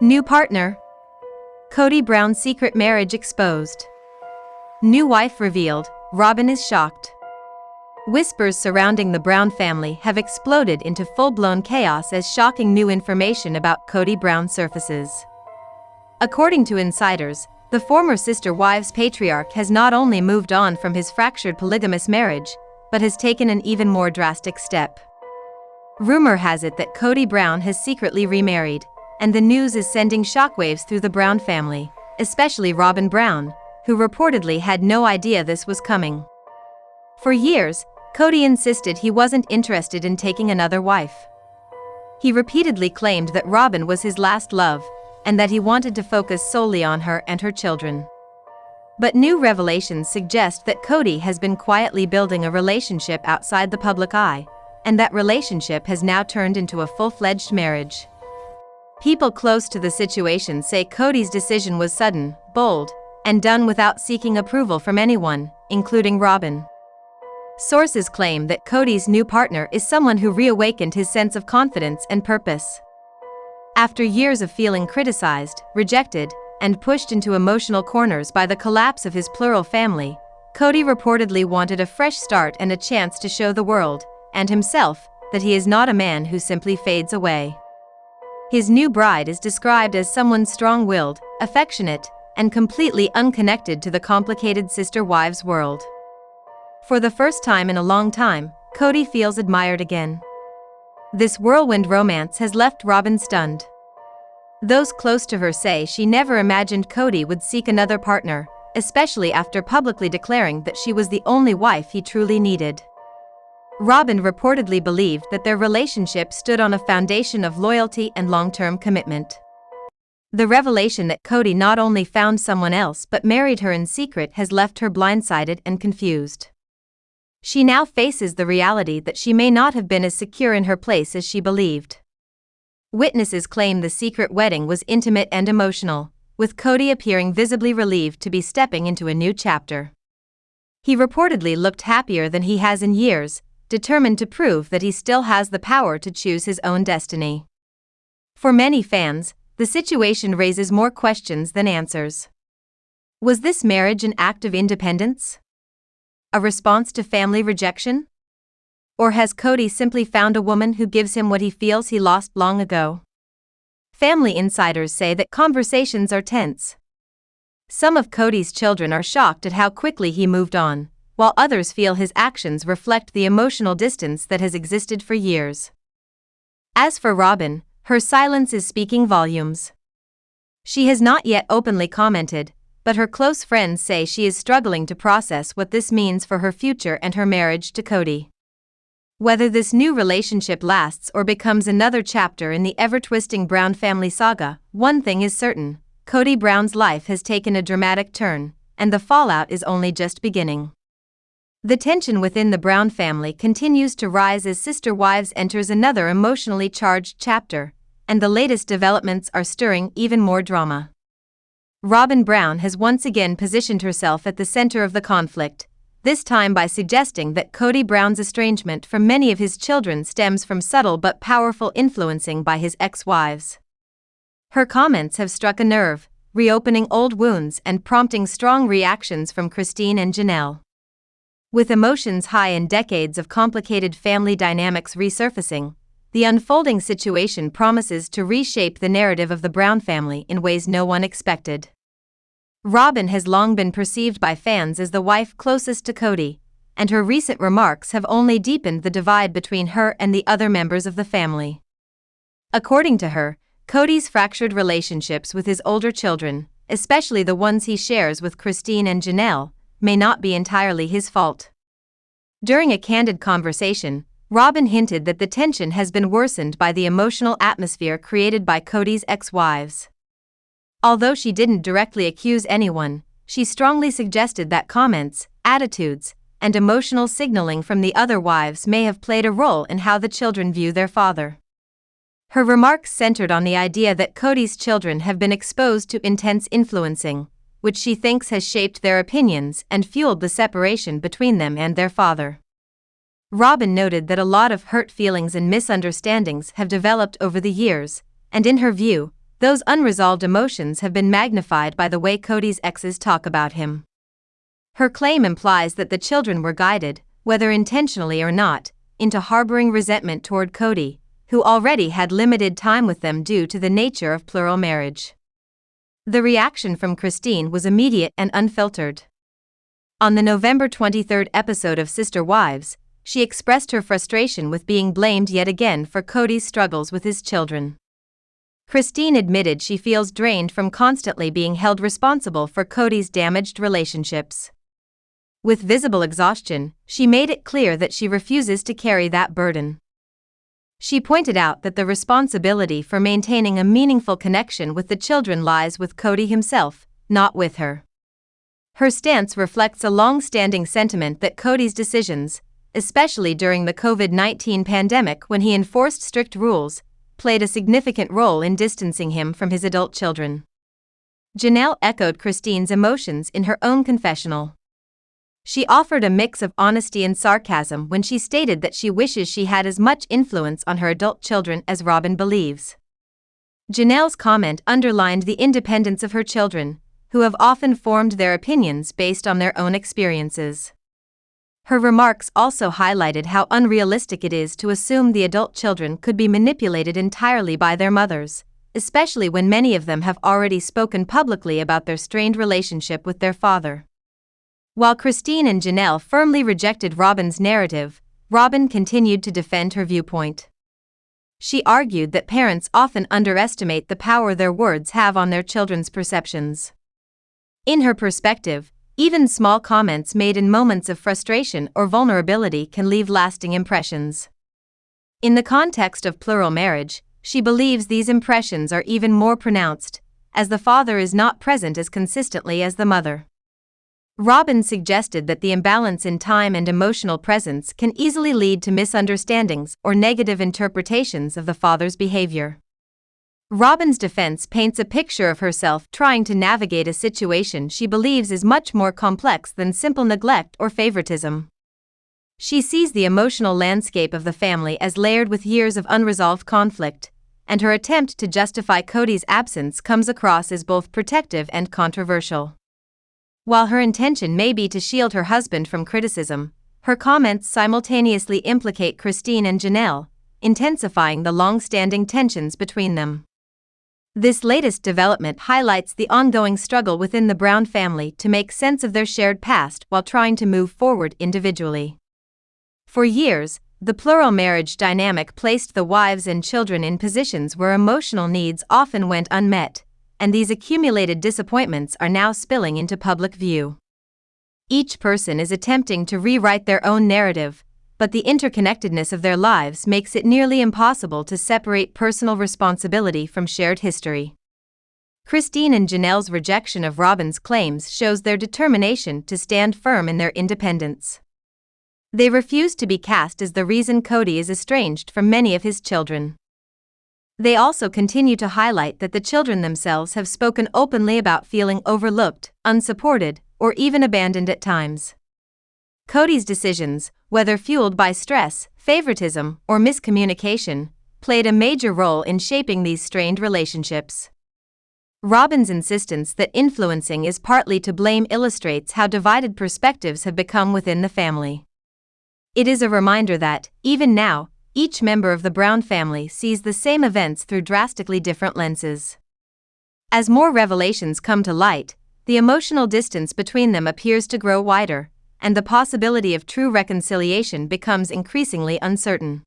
New partner. Kody Brown's secret marriage exposed. New wife revealed, Robyn is shocked. Whispers surrounding the Brown family have exploded into full-blown chaos as shocking new information about Kody Brown surfaces. According to insiders, the former sister wives patriarch has not only moved on from his fractured polygamous marriage, but has taken an even more drastic step. Rumor has it that Kody Brown has secretly remarried, and the news is sending shockwaves through the Brown family, especially Robyn Brown, who reportedly had no idea this was coming. For years, Kody insisted he wasn't interested in taking another wife. He repeatedly claimed that Robyn was his last love, and that he wanted to focus solely on her and her children. But new revelations suggest that Kody has been quietly building a relationship outside the public eye, and that relationship has now turned into a full-fledged marriage. People close to the situation say Kody's decision was sudden, bold, and done without seeking approval from anyone, including Robyn. Sources claim that Kody's new partner is someone who reawakened his sense of confidence and purpose. After years of feeling criticized, rejected, and pushed into emotional corners by the collapse of his plural family, Kody reportedly wanted a fresh start and a chance to show the world, and himself, that he is not a man who simply fades away. His new bride is described as someone strong-willed, affectionate, and completely unconnected to the complicated sister wives world. For the first time in a long time, Kody feels admired again. This whirlwind romance has left Robyn stunned. Those close to her say she never imagined Kody would seek another partner, especially after publicly declaring that she was the only wife he truly needed. Robyn reportedly believed that their relationship stood on a foundation of loyalty and long-term commitment. The revelation that Kody not only found someone else but married her in secret has left her blindsided and confused. She now faces the reality that she may not have been as secure in her place as she believed. Witnesses claim the secret wedding was intimate and emotional, with Kody appearing visibly relieved to be stepping into a new chapter. He reportedly looked happier than he has in years, determined to prove that he still has the power to choose his own destiny. For many fans, the situation raises more questions than answers. Was this marriage an act of independence? A response to family rejection? Or has Kody simply found a woman who gives him what he feels he lost long ago? Family insiders say that conversations are tense. Some of Kody's children are shocked at how quickly he moved on, while others feel his actions reflect the emotional distance that has existed for years. As for Robyn, her silence is speaking volumes. She has not yet openly commented, but her close friends say she is struggling to process what this means for her future and her marriage to Kody. Whether this new relationship lasts or becomes another chapter in the ever-twisting Brown family saga, one thing is certain: Kody Brown's life has taken a dramatic turn, and the fallout is only just beginning. The tension within the Brown family continues to rise as Sister Wives enters another emotionally charged chapter, and the latest developments are stirring even more drama. Robyn Brown has once again positioned herself at the center of the conflict, this time by suggesting that Kody Brown's estrangement from many of his children stems from subtle but powerful influencing by his ex-wives. Her comments have struck a nerve, reopening old wounds and prompting strong reactions from Christine and Janelle. With emotions high and decades of complicated family dynamics resurfacing, the unfolding situation promises to reshape the narrative of the Brown family in ways no one expected. Robyn has long been perceived by fans as the wife closest to Kody, and her recent remarks have only deepened the divide between her and the other members of the family. According to her, Kody's fractured relationships with his older children, especially the ones he shares with Christine and Janelle, may not be entirely his fault. During a candid conversation, Robyn hinted that the tension has been worsened by the emotional atmosphere created by Kody's ex-wives. Although she didn't directly accuse anyone, she strongly suggested that comments, attitudes, and emotional signaling from the other wives may have played a role in how the children view their father. Her remarks centered on the idea that Kody's children have been exposed to intense influencing, which she thinks has shaped their opinions and fueled the separation between them and their father. Robyn noted that a lot of hurt feelings and misunderstandings have developed over the years, and in her view, those unresolved emotions have been magnified by the way Kody's exes talk about him. Her claim implies that the children were guided, whether intentionally or not, into harboring resentment toward Kody, who already had limited time with them due to the nature of plural marriage. The reaction from Christine was immediate and unfiltered. On the November 23 episode of Sister Wives, she expressed her frustration with being blamed yet again for Kody's struggles with his children. Christine admitted she feels drained from constantly being held responsible for Kody's damaged relationships. With visible exhaustion, she made it clear that she refuses to carry that burden. She pointed out that the responsibility for maintaining a meaningful connection with the children lies with Kody himself, not with her. Her stance reflects a long-standing sentiment that Kody's decisions, especially during the COVID-19 pandemic when he enforced strict rules, played a significant role in distancing him from his adult children. Janelle echoed Christine's emotions in her own confessional. She offered a mix of honesty and sarcasm when she stated that she wishes she had as much influence on her adult children as Robyn believes. Janelle's comment underlined the independence of her children, who have often formed their opinions based on their own experiences. Her remarks also highlighted how unrealistic it is to assume the adult children could be manipulated entirely by their mothers, especially when many of them have already spoken publicly about their strained relationship with their father. While Christine and Janelle firmly rejected Robyn's narrative, Robyn continued to defend her viewpoint. She argued that parents often underestimate the power their words have on their children's perceptions. In her perspective, even small comments made in moments of frustration or vulnerability can leave lasting impressions. In the context of plural marriage, she believes these impressions are even more pronounced, as the father is not present as consistently as the mother. Robyn suggested that the imbalance in time and emotional presence can easily lead to misunderstandings or negative interpretations of the father's behavior. Robyn's defense paints a picture of herself trying to navigate a situation she believes is much more complex than simple neglect or favoritism. She sees the emotional landscape of the family as layered with years of unresolved conflict, and her attempt to justify Kody's absence comes across as both protective and controversial. While her intention may be to shield her husband from criticism, her comments simultaneously implicate Christine and Janelle, intensifying the long-standing tensions between them. This latest development highlights the ongoing struggle within the Brown family to make sense of their shared past while trying to move forward individually. For years, the plural marriage dynamic placed the wives and children in positions where emotional needs often went unmet, and these accumulated disappointments are now spilling into public view. Each person is attempting to rewrite their own narrative, but the interconnectedness of their lives makes it nearly impossible to separate personal responsibility from shared history. Christine and Janelle's rejection of Robyn's claims shows their determination to stand firm in their independence. They refuse to be cast as the reason Kody is estranged from many of his children. They also continue to highlight that the children themselves have spoken openly about feeling overlooked, unsupported, or even abandoned at times. Kody's decisions, whether fueled by stress, favoritism, or miscommunication, played a major role in shaping these strained relationships. Robyn's insistence that influencing is partly to blame illustrates how divided perspectives have become within the family. It is a reminder that, even now, each member of the Brown family sees the same events through drastically different lenses. As more revelations come to light, the emotional distance between them appears to grow wider, and the possibility of true reconciliation becomes increasingly uncertain.